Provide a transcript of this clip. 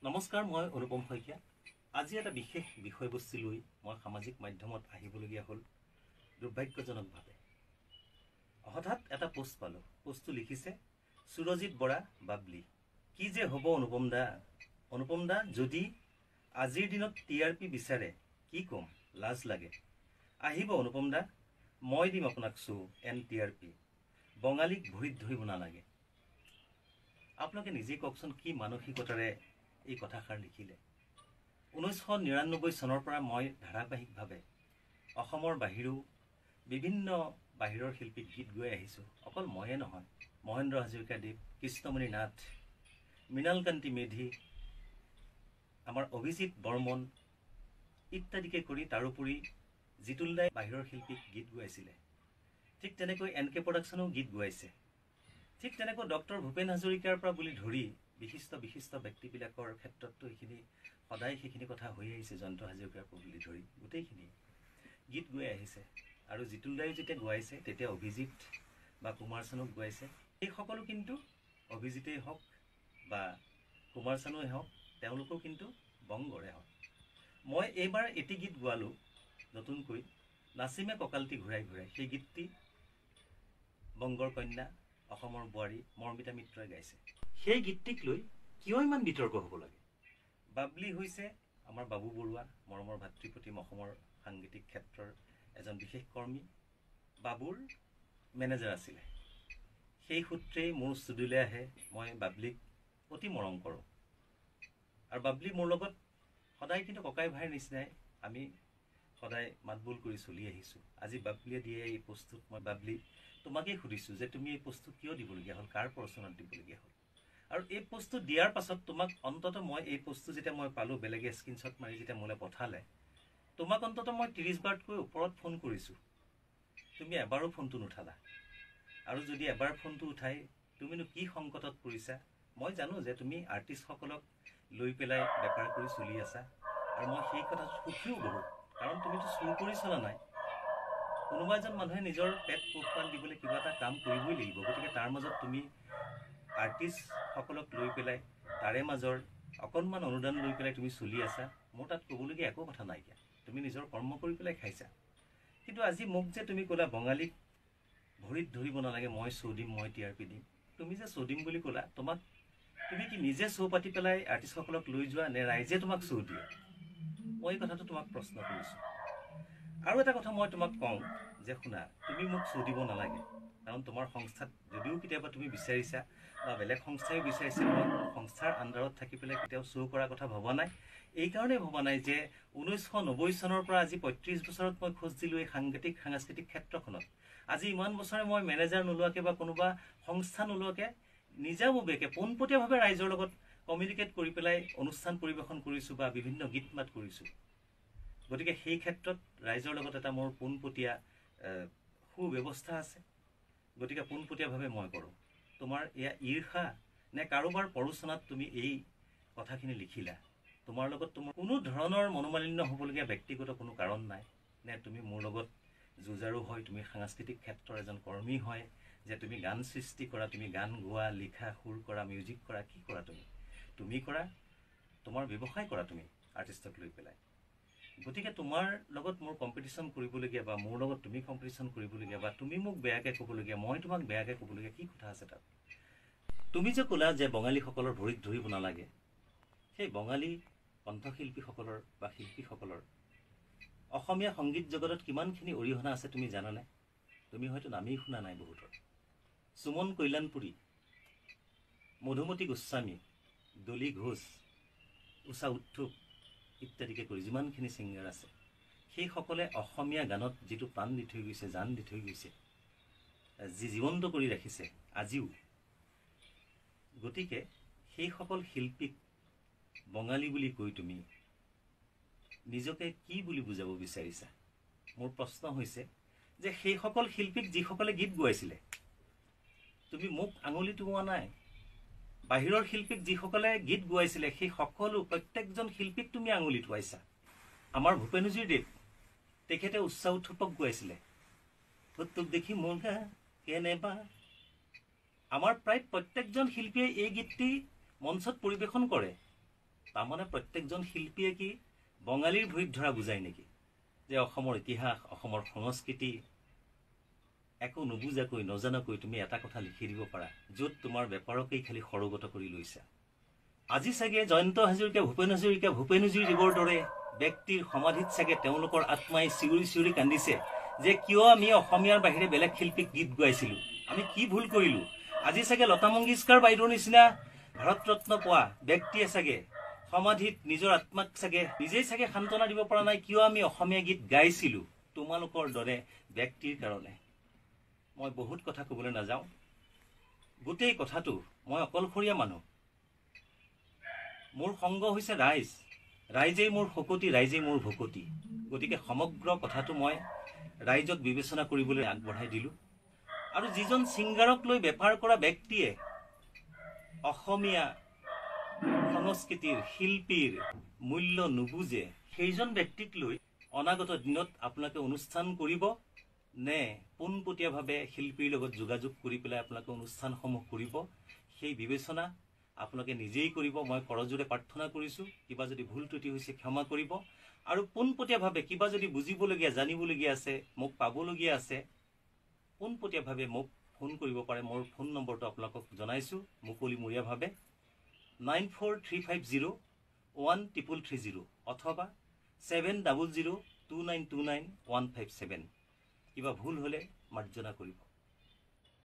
নমস্কাৰ, মই অনুপম শইকীয়া। আজি এটা বিশেষ বিষয়বস্তু লৈ মই সামাজিক মাধ্যমত আহিবলগীয়া হ'ল দুৰ্ভাগ্যজনকভাৱে। হঠাৎ এটা পোষ্ট পালোঁ। পোষ্টটো লিখিছে সুৰজিৎ বৰা বাবলি। কি যে হ'ব অনুপম দা যদি আজিৰ দিনত TRP বিচাৰে, কি ক'ম, লাজ লাগে। আহিব অনুপম দা, মই দিম আপোনাক TRP। বঙালীক ভৰিত ধৰিব নালাগে। আপোনালোকে নিজেই কওকচোন, কি মানসিকতাৰে এই কথাষাৰ লিখিলে। 1999 চনৰ পৰা মই ধাৰাবাহিকভাৱে অসমৰ বাহিৰেও বিভিন্ন বাহিৰৰ শিল্পীক গীত গাই আহিছোঁ। অকল ময়ে নহয়, মহেন্দ্ৰ হাজৰিকাদেৱ, কৃষ্ণমণি নাথ, মৃণালকান্তি মেধি, আমাৰ অভিজিৎ বৰ্মন ইত্যাদিকে কৰি তাৰোপৰি জিতুল দাই বাহিৰৰ শিল্পীক গীত গাইছিলে। ঠিক তেনেকৈ NK প্ৰডাকশ্যনেও গীত গাইছে। ঠিক তেনেকৈ ডক্টৰ ভূপেন হাজৰিকাৰ পৰা বুলি ধৰি বিশিষ্ট ব্যক্তিবিলাকৰ ক্ষেত্ৰততো এইখিনি সদায় সেইখিনি কথা হৈ আহিছে। জয়ন্ত হাজৰিকাৰ পৰা বুলি ধৰি গোটেইখিনি গীত গাই আহিছে। আৰু জিতুল দাই যেতিয়া গাইছে তেতিয়া অভিজিৎ বা কুমাৰ চানুক গাইছে। এই সকলো কিন্তু অভিজিতেই হওক বা কুমাৰ চানুৱেই হওক, তেওঁলোকেও কিন্তু বংগৰে হওক। মই এইবাৰ এটি গীত গোৱালোঁ নতুনকৈ, নাচিমে কঁকালটি ঘূৰাই ঘূৰাই। সেই গীতটি বংগৰ কন্যা, অসমৰ বোৱাৰী মৰ্মিতা মিত্ৰই গাইছে। সেই গীতটিক লৈ কিয় ইমান বিতৰ্ক হ'ব লাগে? বাবলি হৈছে আমাৰ বাবু বৰুৱা, মৰমৰ ভাতৃপ্ৰতিম অসমৰ সাংগীতিক ক্ষেত্ৰৰ এজন বিশেষ কৰ্মী। বাবুৰ মেনেজাৰ আছিলে। সেই সূত্ৰেই মোৰ ষ্টুডিঅ'লৈ আহে। মই বাবলিক অতি মৰম কৰোঁ আৰু বাবলি মোৰ লগত সদায় কিন্তু ককাই ভাইৰ নিচিনাই আমি সদায় মাতবোল কৰি চলি আহিছোঁ। আজি বাবলিয়ে দিয়ে এই পোষ্টটোত মই বাবলি তোমাকেই সুধিছোঁ যে তুমি এই পোষ্টটো কিয় দিবলগীয়া হ'ল, কাৰ প্ৰচলনত দিবলগীয়া হ'ল? আৰু এই পোষ্টটো দিয়াৰ পাছত তোমাক অন্ততঃ মই এই পোষ্টটো যেতিয়া মই পালোঁ, বেলেগে স্ক্ৰীনশ্বট মাৰি যেতিয়া মোলৈ পঠালে, তোমাক অন্ততঃ মই 30 বাৰতকৈ ওপৰত ফোন কৰিছোঁ। তুমি এবাৰো ফোনটো নুঠালা। আৰু যদি এবাৰ ফোনটো উঠাই তুমিনো কি সংকটত পৰিছা? মই জানো যে তুমি আৰ্টিষ্টসকলক লৈ পেলাই বেপাৰ কৰি চলি আছা, আৰু মই সেই কথাত সুখীও বহুত। কাৰণ তুমিতো চুৰ কৰি চলা নাই। কোনোবা এজন মানুহে নিজৰ পেট পোহপাল দিবলৈ কিবা এটা কাম কৰিবই লাগিব। গতিকে তাৰ মাজত তুমি আৰ্টিষ্টসকলক লৈ পেলাই তাৰে মাজৰ অকণমান অনুদান লৈ পেলাই তুমি চলি আছা। মোৰ তাত ক'বলগীয়া একো কথা নাইকিয়া। তুমি নিজৰ কৰ্ম কৰি পেলাই খাইছা। কিন্তু আজি মোক যে তুমি ক'লা বঙালীক ভৰিত ধৰিব নালাগে, মই দিম, মই TRP দিম। তুমি যে দিম বুলি ক'লা, তুমি কি নিজে পাতি পেলাই আৰ্টিষ্টসকলক লৈ যোৱা নে ৰাইজে তোমাক দিয়ে? মই এই কথাটো তোমাক প্ৰশ্ন কৰিছোঁ। আৰু এটা কথা মই তোমাক কওঁ যে শুনা, তুমি মোক দিব নালাগে। কাৰণ তোমাৰ সংস্থাত যদিও কেতিয়াবা তুমি বিচাৰিছা বা বেলেগ সংস্থাইও বিচাৰিছে, মই কোনো সংস্থাৰ আণ্ডাৰত থাকি পেলাই কেতিয়াও কৰাৰ কথা ভবা নাই। এইকাৰণেই ভবা নাই যে 1990 চনৰ পৰা আজি 35 বছৰত মই খোজ দিলোঁ এই সাংস্কৃতিক ক্ষেত্ৰখনত। আজি ইমান বছৰে মই মেনেজাৰ নোলোৱাকৈ বা কোনোবা সংস্থা নোলোৱাকৈ নিজাববীয়াকৈ পোনপটীয়াভাৱে ৰাইজৰ লগত কমিউনিকেট কৰি পেলাই অনুষ্ঠান পৰিৱেশন কৰিছোঁ বা বিভিন্ন গীত মাত কৰিছোঁ। গতিকে সেই ক্ষেত্ৰত ৰাইজৰ লগত এটা মোৰ পোনপটীয়া সুব্যৱস্থা আছে। গতিকে পোনপটীয়াভাৱে মই কৰোঁ। তোমাৰ এয়া ঈৰ্ষা নে কাৰোবাৰ প্ৰৰোচনাত তুমি এই কথাখিনি লিখিলা? তোমাৰ লগত তোমাৰ কোনো ধৰণৰ মনোমালিন্য হ'বলগীয়া ব্যক্তিগত কোনো কাৰণ নাই নে? তুমি মোৰ লগত যুঁজাৰু হয়, তুমি সাংস্কৃতিক ক্ষেত্ৰৰ এজন কৰ্মী হয়, যে তুমি গান সৃষ্টি কৰা, তুমি গান গোৱা, লিখা, সুৰ কৰা, মিউজিক কৰা, কি কৰা তুমি কৰা তোমাৰ ব্যৱসায় কৰা তুমি আৰ্টিষ্টক লৈ পেলাই। গতিকে তোমাৰ লগত মোৰ কম্পিটিশ্যন কৰিবলগীয়া বা মোৰ লগত তুমি কম্পিটিশ্যন কৰিবলগীয়া বা তুমি মোক বেয়াকৈ ক'বলগীয়া, মই তোমাক বেয়াকৈ ক'বলগীয়া কি কথা আছে তাত? তুমি যে ক'লা যে বঙালীসকলৰ ভৰিত ধৰিব নালাগে, সেই বঙালী কণ্ঠশিল্পীসকলৰ বা শিল্পীসকলৰ অসমীয়া সংগীত জগতত কিমানখিনি অৰিহণা আছে তুমি জানানে? তুমি হয়তো নামেই শুনা নাই বহুতৰ। সুমন কল্যাণপুৰী, মধুমতী গোস্বামী, ডলি ঘোষ, উষা উত্থুপ ইত্যাদিকে কৰি যিমানখিনি ছিংগাৰ আছে, সেইসকলে অসমীয়া গানত যিটো প্ৰাণ দি থৈ গৈছে, জান দি থৈ গৈছে, যি জীৱন্ত কৰি ৰাখিছে আজিও। গতিকে সেইসকল শিল্পীক বঙালী বুলি কৈ তুমি নিজকে কি বুলি বুজাব বিচাৰিছা? মোৰ প্ৰশ্ন হৈছে যে সেইসকল শিল্পীক যিসকলে গীত গোৱাইছিলে, তুমি মোক আঙুলি টোওৱা নাই। বাহিৰৰ শিল্পীক যিসকলে গীত গোৱাইছিলে সেই সকলো প্ৰত্যেকজন শিল্পীক তুমি আঙুলি টোৱাইছা। আমাৰ ভূপেনজীৰ দেৱ, তেখেতে উষা উত্থুপক গোৱাইছিলে, তোক দেখি মোৰ গা কেনেবা। আমাৰ প্ৰায় প্ৰত্যেকজন শিল্পীয়ে এই গীতটি মঞ্চত পৰিৱেশন কৰে। তাৰমানে প্ৰত্যেকজন শিল্পীয়ে কি বঙালীৰ ভৰিত ধৰা বুজায় নেকি যে অসমৰ ইতিহাস অসমৰ সংস্কৃতি একো নুবুজাকৈ নজনাকৈ তুমি এটা কথা লিখি দিব পাৰা য'ত তোমাৰ বেপাৰকেই খালি সৰগত কৰি লৈছা আজি চাগে জয়ন্ত হাজৰিকা ভূপেন হাজৰিকাদেৱৰ দৰে ব্যক্তিৰ সমাধিত চাগে তেওঁলোকৰ আত্মাই চিঞৰি চিঞৰি কান্দিছে যে কিয় আমি অসমীয়াৰ বাহিৰে বেলেগ শিল্পীক গীত গাইছিলোঁ আমি কি ভুল কৰিলোঁ আজি চাগে লতা মংগেশকাৰ বাইদেউৰ নিচিনা ভাৰত ৰত্ন পোৱা ব্যক্তিয়ে চাগে সমাধিত নিজৰ আত্মাক চাগে নিজেই চাগে সান্তনা দিব পৰা নাই কিয় আমি অসমীয়া গীত গাইছিলোঁ তোমালোকৰ দৰে ব্যক্তিৰ কাৰণে মই বহুত কথা ক'বলৈ নাযাওঁ গোটেই কথাটো মই অকলশৰীয়া মানুহ মোৰ সংগ হৈছে ৰাইজেই মোৰ শকতি ৰাইজেই মোৰ ভকতি গতিকে সমগ্ৰ কথাটো মই ৰাইজক বিবেচনা কৰিবলৈ আগবঢ়াই দিলোঁ আৰু যিজন ছিংগাৰক লৈ বেপাৰ কৰা ব্যক্তিয়ে অসমীয়া সংস্কৃতিৰ শিল্পীৰ মূল্য নুবুজে সেইজন ব্যক্তিক লৈ অনাগত দিনত আপোনালোকে অনুষ্ঠান কৰিব নে পোনপটীয়াভাৱে শিল্পীৰ লগত যোগাযোগ কৰি পেলাই আপোনালোকে অনুষ্ঠানসমূহ কৰিব সেই বিবেচনা আপোনালোকে নিজেই কৰিব মই কৰজোৰে প্ৰাৰ্থনা কৰিছোঁ কিবা যদি ভুল ত্ৰুটি হৈছে ক্ষমা কৰিব আৰু পোনপটীয়াভাৱে কিবা যদি বুজিবলগীয়া জানিবলগীয়া আছে মোক পাবলগীয়া আছে পোনপটীয়াভাৱে মোক ফোন কৰিব পাৰে মোৰ ফোন নম্বৰটো আপোনালোকক জনাইছোঁ মুকলিমূৰীয়াভাৱে 9435013330 অথবা 7002929157 কিবা ভুল হ'লে মাৰ্জনা কৰিব